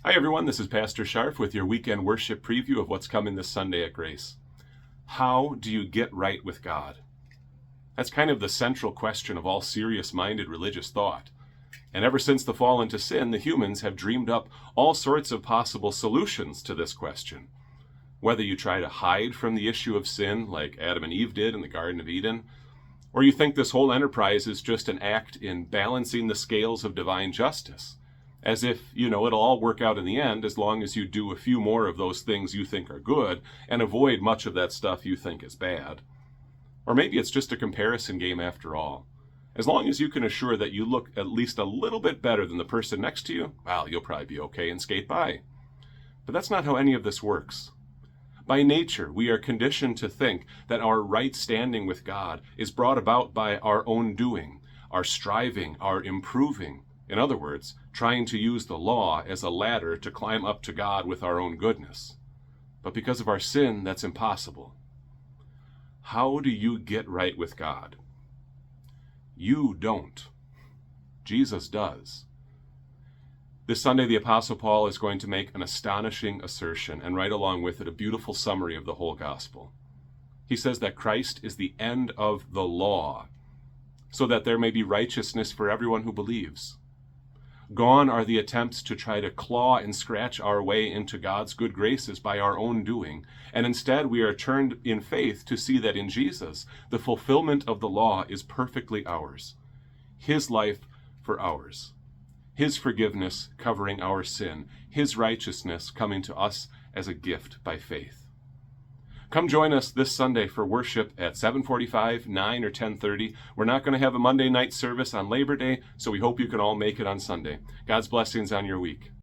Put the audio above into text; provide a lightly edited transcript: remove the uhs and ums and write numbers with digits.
Hi everyone, this is Pastor Sharf with your weekend worship preview of what's coming this Sunday at Grace. How do you get right with God? That's kind of the central question of all serious-minded religious thought. And ever since the fall into sin, the humans have dreamed up all sorts of possible solutions to this question. Whether you try to hide from the issue of sin, like Adam and Eve did in the Garden of Eden, or you think this whole enterprise is just an act in balancing the scales of divine justice, as if, it'll all work out in the end as long as you do a few more of those things you think are good and avoid much of that stuff you think is bad. Or maybe it's just a comparison game after all. As long as you can assure that you look at least a little bit better than the person next to you, well, you'll probably be okay and skate by. But that's not how any of this works. By nature, we are conditioned to think that our right standing with God is brought about by our own doing, our striving, our improving. In other words, trying to use the law as a ladder to climb up to God with our own goodness. But because of our sin, that's impossible. How do you get right with God? You don't. Jesus does. This Sunday, the Apostle Paul is going to make an astonishing assertion, and right along with it, a beautiful summary of the whole gospel. He says that Christ is the end of the law, so that there may be righteousness for everyone who believes. Gone are the attempts to try to claw and scratch our way into God's good graces by our own doing, and instead we are turned in faith to see that in Jesus, the fulfillment of the law is perfectly ours. His life for ours. His forgiveness covering our sin. His righteousness coming to us as a gift by faith. Come join us this Sunday for worship at 7:45, 9, or 10:30. We're not going to have a Monday night service on Labor Day, so we hope you can all make it on Sunday. God's blessings on your week.